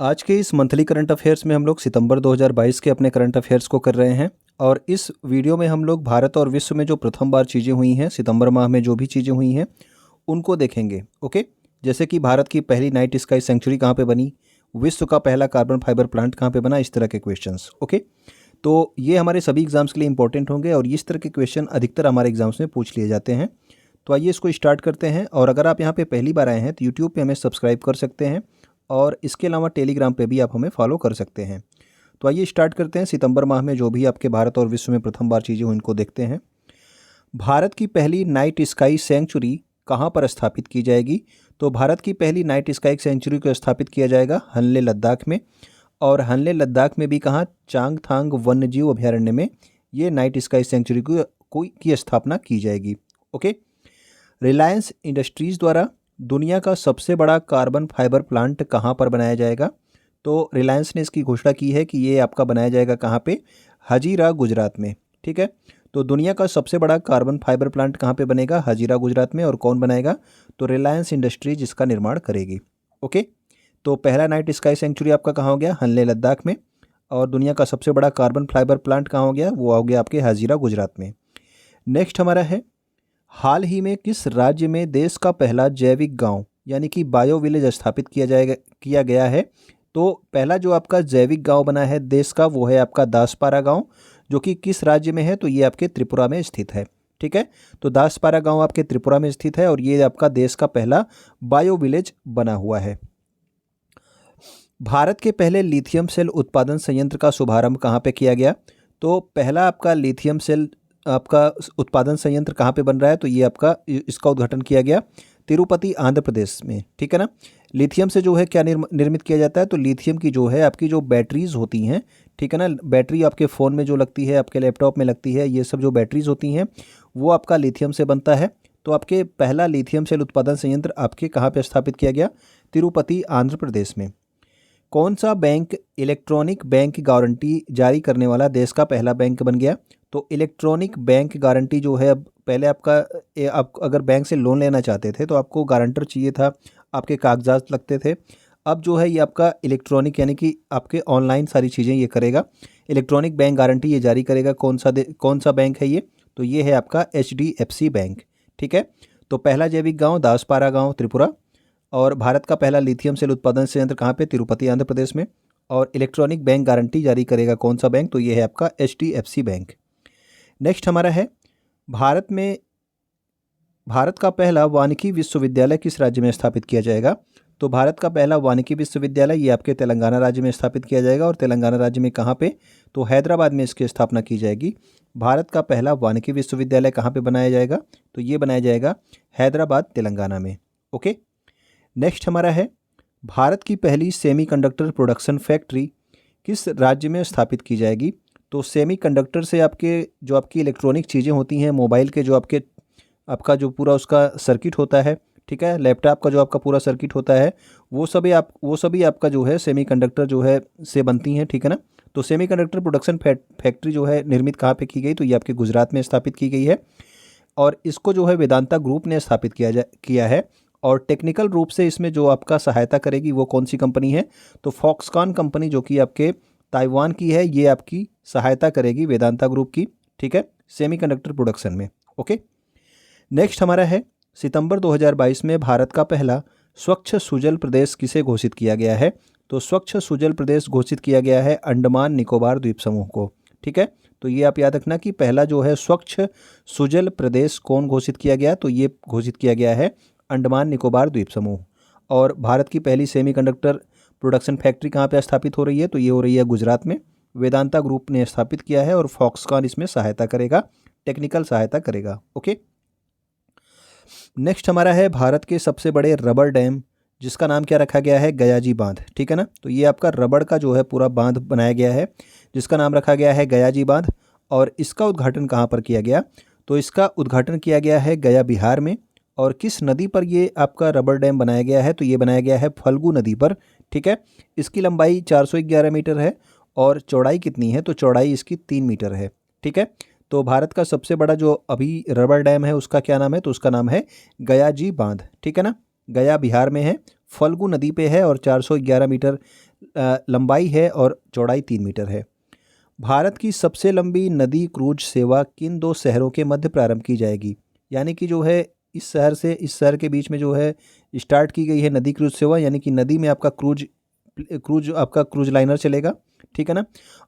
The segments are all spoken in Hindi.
आज के इस मंथली करंट अफेयर्स में हम लोग सितंबर 2022 के अपने करंट अफेयर्स को कर रहे हैं और इस वीडियो में हम लोग भारत और विश्व में जो प्रथम बार चीज़ें हुई हैं, सितंबर माह में जो भी चीज़ें हुई हैं उनको देखेंगे। ओके, जैसे कि भारत की पहली नाइट स्काई सेंचुरी कहाँ पे बनी, विश्व का पहला कार्बन फाइबर प्लांट कहाँ पे बना, इस तरह के क्वेश्चंस। ओके, तो ये हमारे सभी एग्जाम्स के लिए इंपॉर्टेंट होंगे और इस तरह के क्वेश्चन अधिकतर हमारे एग्जाम्स में पूछ लिए जाते हैं। तो आइए इसको स्टार्ट करते हैं। और अगर आप यहाँ पे पहली बार आए हैं तो यूट्यूब पे हमें सब्सक्राइब कर सकते हैं और इसके अलावा टेलीग्राम पे भी आप हमें फॉलो कर सकते हैं। तो आइए स्टार्ट करते हैं। सितंबर माह में जो भी आपके भारत और विश्व में प्रथम बार चीज़ें हुई इनको देखते हैं। भारत की पहली नाइट स्काई सेंचुरी कहाँ पर स्थापित की जाएगी? तो भारत की पहली नाइट स्काई सेंचुरी को स्थापित किया जाएगा हनले लद्दाख में। और हनले लद्दाख में भी कहाँ, चांगथांग वन्यजीव अभयारण्य में ये नाइट स्काई सेंचुरी की स्थापना की जाएगी। ओके, रिलायंस इंडस्ट्रीज़ द्वारा दुनिया का सबसे बड़ा कार्बन फाइबर प्लांट कहाँ पर बनाया जाएगा? तो रिलायंस ने इसकी घोषणा की है कि ये आपका बनाया जाएगा कहाँ पे, हजीरा गुजरात में। ठीक है, तो दुनिया का सबसे बड़ा कार्बन फाइबर प्लांट कहाँ पे बनेगा? हजीरा गुजरात में। और कौन बनाएगा? तो रिलायंस इंडस्ट्रीज इसका निर्माण करेगी। ओके, तो पहला नाइट स्काई सेंचुरी आपका कहाँ हो गया? हनले लद्दाख में। और दुनिया का सबसे बड़ा कार्बन फाइबर प्लांट कहाँ हो गया? वो हो गया आपके हजीरा गुजरात में। नेक्स्ट हमारा है, हाल ही में किस राज्य में देश का पहला जैविक गांव यानी कि बायो विलेज स्थापित किया गया है? तो पहला जो आपका जैविक गांव बना है देश का वो है आपका दासपारा गांव, जो कि किस राज्य में है? तो ये आपके त्रिपुरा में स्थित है। ठीक है, तो दासपारा गांव आपके त्रिपुरा में स्थित है और ये आपका देश का पहला बायो विलेज बना हुआ है। भारत के पहले लिथियम सेल उत्पादन संयंत्र का शुभारंभ कहाँ पे किया गया? तो पहला आपका लिथियम सेल आपका उत्पादन संयंत्र कहाँ पे बन रहा है? तो ये आपका इसका उद्घाटन किया गया तिरुपति आंध्र प्रदेश में। ठीक है ना। लिथियम से जो है क्या निर्मित किया जाता है? तो लिथियम की जो है आपकी जो बैटरीज होती हैं, ठीक है ना, बैटरी आपके फ़ोन में जो लगती है, आपके लैपटॉप में लगती है, ये सब जो बैटरीज होती हैं वो आपका लिथियम से बनता है। तो आपके पहला लिथियम सेल उत्पादन संयंत्र आपके कहाँ पर स्थापित किया गया? तिरुपति आंध्र प्रदेश में। कौन सा बैंक इलेक्ट्रॉनिक बैंक गारंटी जारी करने वाला देश का पहला बैंक बन गया? तो इलेक्ट्रॉनिक बैंक गारंटी जो है, अब पहले आप अगर बैंक से लोन लेना चाहते थे तो आपको गारंटर चाहिए था, आपके कागजात लगते थे। अब जो है ये आपका इलेक्ट्रॉनिक यानी कि आपके ऑनलाइन सारी चीज़ें ये करेगा। इलेक्ट्रॉनिक बैंक गारंटी ये जारी करेगा। कौन सा बैंक है ये? तो ये है आपका HDFC बैंक। ठीक है, तो पहला जैविक गाँव दासपारा गाँव त्रिपुरा, और भारत का पहला लिथियम सेल उत्पादन संयंत्र कहाँ पे? तिरुपति आंध्र प्रदेश में। और इलेक्ट्रॉनिक बैंक गारंटी जारी करेगा कौन सा बैंक? तो ये है आपका HDFC बैंक। नेक्स्ट हमारा है, भारत का पहला वानिकी विश्वविद्यालय किस राज्य में स्थापित किया जाएगा? तो भारत का पहला वानिकी विश्वविद्यालय ये आपके तेलंगाना राज्य में स्थापित किया जाएगा। और तेलंगाना राज्य में कहाँ पे? तो हैदराबाद में इसकी स्थापना की जाएगी। भारत का पहला वानिकी विश्वविद्यालय कहाँ पे बनाया जाएगा? तो ये बनाया जाएगा हैदराबाद तेलंगाना में। ओके, नेक्स्ट हमारा है, भारत की पहली सेमीकंडक्टर प्रोडक्शन फैक्ट्री किस राज्य में स्थापित की जाएगी? तो सेमीकंडक्टर से आपकी इलेक्ट्रॉनिक चीज़ें होती हैं, मोबाइल के जो आपका जो पूरा उसका सर्किट होता है, ठीक है, लैपटॉप का जो आपका पूरा सर्किट होता है, वो सभी आपका जो है सेमीकंडक्टर जो है से बनती हैं। ठीक है ना। तो सेमीकंडक्टर प्रोडक्शन फैक्ट्री जो है निर्मित कहाँ पे की गई? तो ये आपके गुजरात में स्थापित की गई है और इसको जो है वेदांता ग्रुप ने स्थापित किया है। और टेक्निकल रूप से इसमें जो आपका सहायता करेगी वो कौन सी कंपनी है? तो फॉक्सकॉन कंपनी जो कि आपके ताइवान की है, ये आपकी सहायता करेगी वेदांता ग्रुप की। ठीक है, सेमीकंडक्टर प्रोडक्शन में। ओके, नेक्स्ट हमारा है, सितंबर 2022 में भारत का पहला स्वच्छ सुजल प्रदेश किसे घोषित किया गया है? तो स्वच्छ सुजल प्रदेश घोषित किया गया है अंडमान निकोबार द्वीप समूह को। ठीक है, तो ये आप याद रखना कि पहला जो है स्वच्छ सुजल प्रदेश कौन घोषित किया गया? तो ये घोषित किया गया है अंडमान निकोबार द्वीप समूह। और भारत की पहली सेमीकंडक्टर प्रोडक्शन फैक्ट्री कहाँ पे स्थापित हो रही है? तो ये हो रही है गुजरात में। वेदांता ग्रुप ने स्थापित किया है और फॉक्सकॉन इसमें सहायता करेगा, टेक्निकल सहायता करेगा। ओके, नेक्स्ट हमारा है, भारत के सबसे बड़े रबर डैम जिसका नाम क्या रखा गया है? गयाजी बांध। ठीक है ना, तो ये आपका रबड़ का जो है पूरा बांध बनाया गया है जिसका नाम रखा गया है गयाजी बांध। और इसका उद्घाटन कहाँ पर किया गया? तो इसका उद्घाटन किया गया है गया बिहार में। और किस नदी पर ये आपका रबर डैम बनाया गया है? तो ये बनाया गया है फल्गु नदी पर। ठीक है, इसकी लंबाई 411 मीटर है और चौड़ाई कितनी है? तो चौड़ाई इसकी 3 मीटर है। ठीक है, तो भारत का सबसे बड़ा जो अभी रबर डैम है उसका क्या नाम है? तो उसका नाम है गयाजी बांध। ठीक है ना, गया बिहार में है, फल्गु नदी पे है और 411 मीटर लंबाई है और चौड़ाई 3 मीटर है। भारत की सबसे लंबी नदी क्रूज सेवा किन दो शहरों के मध्य प्रारंभ की जाएगी? यानी कि जो है इस शहर से इस शहर के बीच में जो है स्टार्ट की गई है नदी क्रूज सेवा, यानी कि नदी में आपका क्रूज लाइनर चलेगा, ठीक है ना।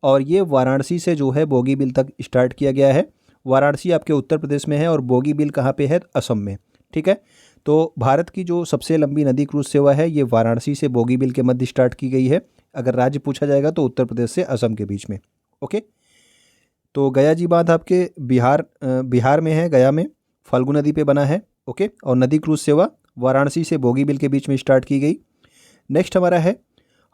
और ये वाराणसी से जो है बोगीबील तक स्टार्ट किया गया है। वाराणसी आपके उत्तर प्रदेश में है और बोगीबील कहाँ पे है? असम में, ठीक है। तो भारत की जो सबसे लंबी नदी क्रूज सेवा है ये वाराणसी से बोगीबील के मध्य स्टार्ट की गई है। अगर राज्य पूछा जाएगा तो उत्तर प्रदेश से असम के बीच में। ओके, तो गया जी बांध आपके बिहार में है, गया में फल्गु नदी पे बना है। ओके, और नदी क्रूज सेवा वाराणसी से बोगीबील के बीच में स्टार्ट की गई। नेक्स्ट हमारा है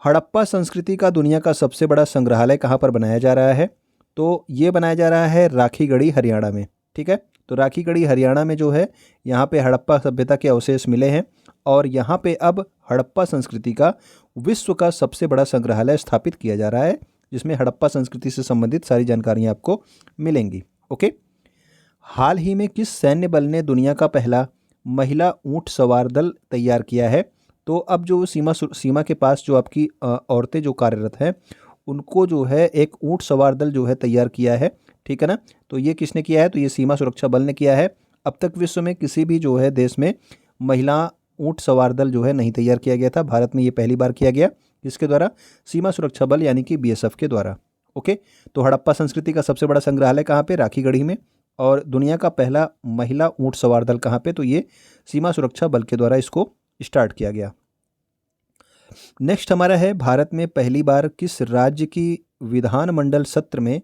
हड़प्पा संस्कृति का दुनिया का सबसे बड़ा संग्रहालय कहाँ पर बनाया जा रहा है? तो ये बनाया जा रहा है राखीगढ़ी हरियाणा में, ठीक है। तो राखीगढ़ी हरियाणा में जो है यहाँ पे हड़प्पा सभ्यता के अवशेष मिले हैं और यहाँ पे अब हड़प्पा संस्कृति का विश्व का सबसे बड़ा संग्रहालय स्थापित किया जा रहा है, जिसमें हड़प्पा संस्कृति से संबंधित सारी जानकारियाँ आपको मिलेंगी। ओके, हाल ही में किस सैन्य बल ने दुनिया का पहला महिला ऊंट सवार दल तैयार किया है? तो अब जो सीमा के पास जो आपकी औरतें जो कार्यरत हैं उनको जो है एक ऊंट सवार दल जो है तैयार किया है, ठीक है ना। तो ये किसने किया है? तो ये सीमा सुरक्षा बल ने किया है। अब तक विश्व में किसी भी जो है देश में महिला ऊंट सवार दल जो है नहीं तैयार किया गया था, भारत में ये पहली बार किया गया। किसके द्वारा? सीमा सुरक्षा बल यानी कि बीएसएफ के द्वारा। ओके, तो हड़प्पा संस्कृति का सबसे बड़ा संग्रहालय कहाँ पे? राखीगढ़ी में। और दुनिया का पहला महिला ऊंट सवार दल कहाँ पे? तो ये सीमा सुरक्षा बल के द्वारा इसको स्टार्ट किया गया। नेक्स्ट हमारा है भारत में पहली बार किस राज्य की विधानमंडल सत्र में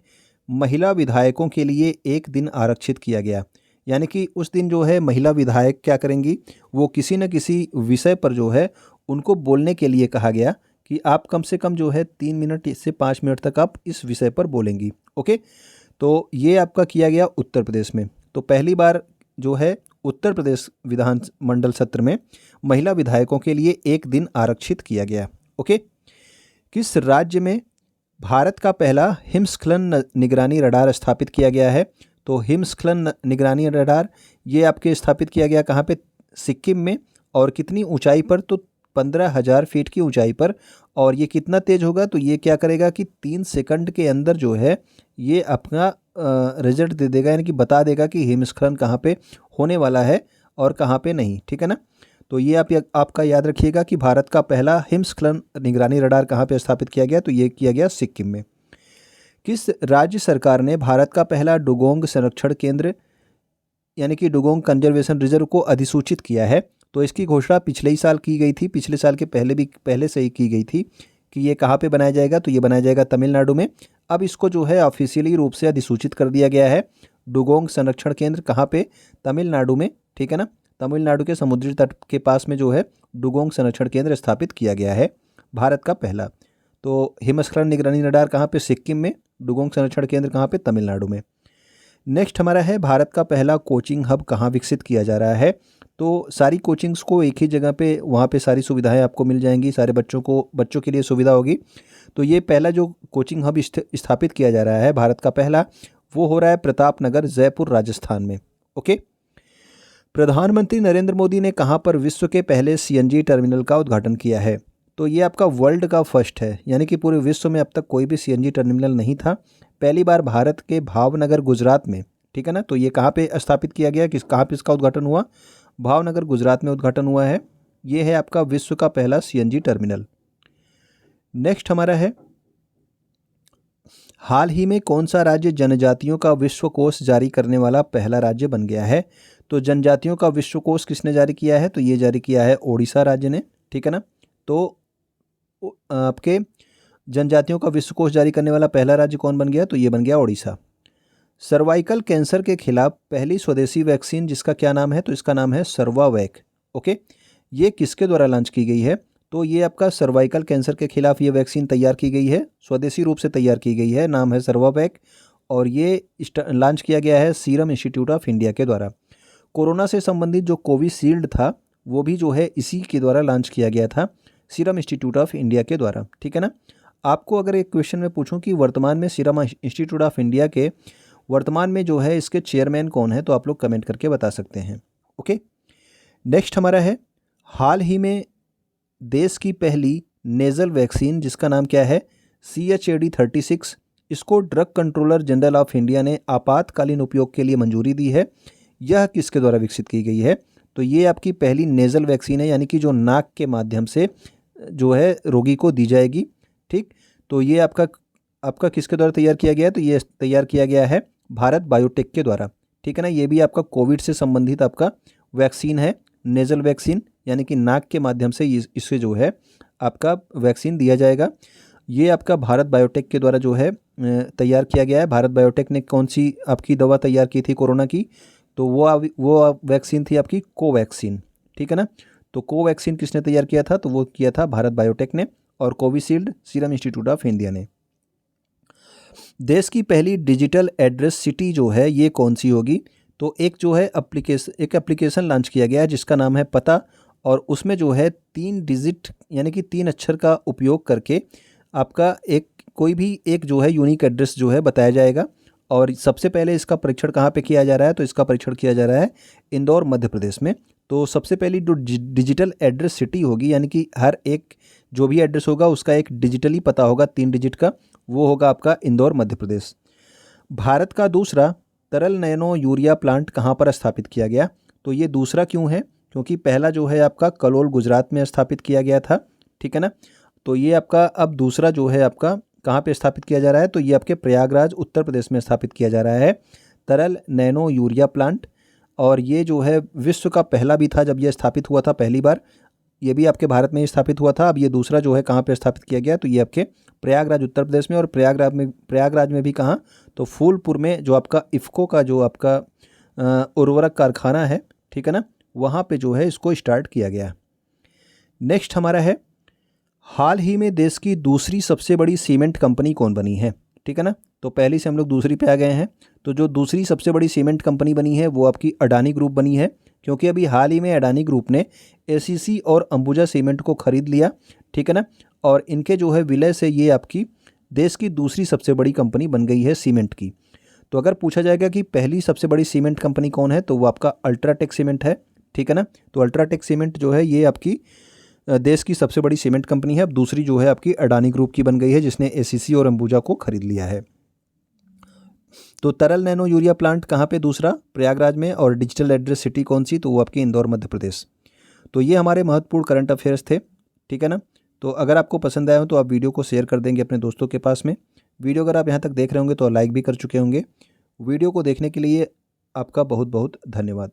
महिला विधायकों के लिए एक दिन आरक्षित किया गया? यानी कि उस दिन जो है महिला विधायक क्या करेंगी? वो किसी न किसी विषय पर जो है उनको बोलने के लिए कहा गया कि आप कम से कम जो है 3 मिनट से 5 मिनट तक आप इस विषय पर बोलेंगी। ओके, तो ये आपका किया गया उत्तर प्रदेश में। तो पहली बार जो है उत्तर प्रदेश विधानमंडल सत्र में महिला विधायकों के लिए एक दिन आरक्षित किया गया। ओके, किस राज्य में भारत का पहला हिमस्खलन निगरानी रडार स्थापित किया गया है? तो हिमस्खलन निगरानी रडार ये आपके स्थापित किया गया कहाँ पे? सिक्किम में। और कितनी ऊंचाई पर? तो 15,000 फीट की ऊंचाई पर। और ये कितना तेज होगा? तो ये क्या करेगा कि 3 सेकंड के अंदर जो है ये अपना रिजल्ट दे देगा, यानी कि बता देगा कि हिमस्खलन कहाँ पे होने वाला है और कहाँ पे नहीं, ठीक है ना। तो ये आपका याद रखिएगा कि भारत का पहला हिमस्खलन निगरानी रडार कहाँ पे स्थापित किया गया? तो ये किया गया सिक्किम में। किस राज्य सरकार ने भारत का पहला डुगोंग संरक्षण केंद्र यानी कि डुगोंग कंजर्वेशन रिजर्व को अधिसूचित किया है? तो इसकी घोषणा पिछले ही साल की गई थी, पिछले साल के पहले से ही की गई थी कि ये कहाँ पे बनाया जाएगा? तो ये बनाया जाएगा तमिलनाडु में। अब इसको जो है ऑफिशियली रूप से अधिसूचित कर दिया गया है। डुगोंग संरक्षण केंद्र कहाँ पे? तमिलनाडु में, ठीक है ना। तमिलनाडु के समुद्री तट के पास में जो है डुगोंग संरक्षण केंद्र स्थापित किया गया है, भारत का पहला। तो हिमस्खलन निगरानी रडार कहाँ पे? सिक्किम में। डुगोंग संरक्षण केंद्र कहाँ पे? तमिलनाडु में। नेक्स्ट हमारा है भारत का पहला कोचिंग हब कहाँ विकसित किया जा रहा है? तो सारी कोचिंग्स को एक ही जगह पे, वहाँ पे सारी सुविधाएं आपको मिल जाएंगी, सारे बच्चों के लिए सुविधा होगी। तो ये पहला जो कोचिंग हब स्थापित किया जा रहा है भारत का पहला, वो हो रहा है प्रतापनगर, जयपुर, राजस्थान में। ओके, प्रधानमंत्री नरेंद्र मोदी ने कहाँ पर विश्व के पहले सीएनजी टर्मिनल का उद्घाटन किया है? तो ये आपका वर्ल्ड का फर्स्ट है, यानी कि पूरे विश्व में अब तक कोई भी सीएनजी टर्मिनल नहीं था। पहली बार भारत के भावनगर, गुजरात में, ठीक है ना। तो ये कहाँ पे स्थापित किया गया? कहाँ पे इसका उद्घाटन हुआ? भावनगर, गुजरात में उद्घाटन हुआ है। ये है आपका विश्व का पहला सीएनजी टर्मिनल। नेक्स्ट हमारा है हाल ही में कौन सा राज्य जनजातियों का विश्वकोश जारी करने वाला पहला राज्य बन गया है? तो जनजातियों का विश्वकोश किसने जारी किया है? तो ये जारी किया है ओडिशा राज्य ने, ठीक है ना। तो आपके जनजातियों का विश्वकोश जारी करने वाला पहला राज्य कौन बन गया? तो ये बन गया ओडिशा। सर्वाइकल कैंसर के खिलाफ पहली स्वदेशी वैक्सीन जिसका क्या नाम है? तो इसका नाम है सर्वावैक। ओके, ये किसके द्वारा लॉन्च की गई है? तो ये आपका सर्वाइकल कैंसर के खिलाफ ये वैक्सीन तैयार की गई है, स्वदेशी रूप से तैयार की गई है, नाम है सर्वावैक। और ये लॉन्च किया गया है सीरम इंस्टीट्यूट ऑफ इंडिया के द्वारा। कोरोना से संबंधित जो कोविशील्ड था वो भी जो है इसी के द्वारा लॉन्च किया गया था, सीरम इंस्टीट्यूट ऑफ इंडिया के द्वारा, ठीक है ना। आपको अगर एक क्वेश्चन में पूछूं कि वर्तमान में सीरम इंस्टीट्यूट ऑफ इंडिया के वर्तमान में जो है इसके चेयरमैन कौन है, तो आप लोग कमेंट करके बता सकते हैं। ओके, नेक्स्ट हमारा है हाल ही में देश की पहली नेज़ल वैक्सीन जिसका नाम क्या है CHAD-36, इसको drug controller general of India ने आपातकालीन उपयोग के लिए मंजूरी दी है। यह किसके द्वारा विकसित की गई है? तो ये आपकी पहली नेज़ल वैक्सीन है, यानी कि जो नाक के माध्यम से जो है रोगी को दी जाएगी। ठीक, तो ये आपका किसके द्वारा तैयार किया गया है? तो ये तैयार किया गया है भारत बायोटेक के द्वारा। ठीक है ना, ये भी आपका कोविड से संबंधित आपका वैक्सीन है, नेज़ल वैक्सीन, यानी कि नाक के माध्यम से इससे जो है आपका वैक्सीन दिया जाएगा। ये आपका भारत बायोटेक के द्वारा जो है तैयार किया गया है। भारत बायोटेक ने कौन सी आपकी दवा तैयार की थी कोरोना की? तो वो वैक्सीन थी आपकी कोवैक्सीन। ठीक है ना, तो कोवैक्सीन किसने तैयार किया था? तो वो किया था भारत बायोटेक ने, और Covishield serum institute of India ने। देश की पहली डिजिटल एड्रेस सिटी जो है ये कौन सी होगी? तो एक जो है एक एप्लीकेशन लॉन्च किया गया है जिसका नाम है पता, और उसमें जो है 3 डिजिट यानी कि 3 अक्षर का उपयोग करके आपका कोई भी एक जो है यूनिक एड्रेस जो है बताया जाएगा। और सबसे पहले इसका परीक्षण कहाँ पे किया जा रहा है? तो इसका परीक्षण किया जा रहा है इंदौर मध्य प्रदेश में। तो सबसे पहली जो डिजिटल एड्रेस सिटी होगी, यानी कि हर एक जो भी एड्रेस होगा उसका एक डिजिटली पता होगा 3 डिजिट का, वो होगा आपका इंदौर मध्य प्रदेश। भारत का दूसरा तरल नैनो यूरिया प्लांट कहाँ पर स्थापित किया गया? तो ये दूसरा क्यों है? क्योंकि पहला जो है आपका कलोल गुजरात में स्थापित किया गया था। ठीक है ना, तो ये आपका अब दूसरा जो है आपका कहाँ पे स्थापित किया जा रहा है? तो ये आपके प्रयागराज उत्तर प्रदेश में स्थापित किया जा रहा है तरल नैनो यूरिया प्लांट। और ये जो है विश्व का पहला भी था जब ये स्थापित हुआ था पहली बार, ये भी आपके भारत में ही स्थापित हुआ था। अब ये दूसरा जो है कहाँ पे स्थापित किया गया? तो ये आपके प्रयागराज उत्तर प्रदेश में। और प्रयागराज में भी कहाँ? तो फूलपुर में जो आपका इफ़को का जो आपका उर्वरक कारखाना है, ठीक है ना, वहाँ पे जो है इसको स्टार्ट किया गया। नेक्स्ट हमारा है, हाल ही में देश की दूसरी सबसे बड़ी सीमेंट कंपनी कौन बनी है? ठीक है ना, तो पहली से हम लोग दूसरी पे आ गए हैं। तो जो दूसरी सबसे बड़ी सीमेंट कंपनी बनी है वो आपकी अडानी ग्रुप बनी है, क्योंकि अभी हाल ही में अडानी ग्रुप ने ACC और अंबुजा सीमेंट को खरीद लिया। ठीक है ना, और इनके जो है विलय से ये आपकी देश की दूसरी सबसे बड़ी कंपनी बन गई है सीमेंट की। तो अगर पूछा जाएगा कि पहली सबसे बड़ी सीमेंट कंपनी कौन है, तो वो आपका अल्ट्राटेक सीमेंट है। ठीक है ना, तो अल्ट्राटेक सीमेंट जो है ये आपकी देश की सबसे बड़ी सीमेंट कंपनी है। अब दूसरी जो है आपकी अडानी ग्रुप की बन गई है जिसने ACC और अंबुजा को खरीद लिया है। तो तरल नैनो यूरिया प्लांट कहाँ पे? दूसरा प्रयागराज में। और डिजिटल एड्रेस सिटी कौन सी? तो वो आपकी इंदौर मध्य प्रदेश। तो ये हमारे महत्वपूर्ण करंट अफेयर्स थे। ठीक है ना, तो अगर आपको पसंद आया हो तो आप वीडियो को शेयर कर देंगे अपने दोस्तों के पास में। वीडियो अगर आप यहाँ तक देख रहे होंगे तो लाइक भी कर चुके होंगे। वीडियो को देखने के लिए आपका बहुत बहुत धन्यवाद।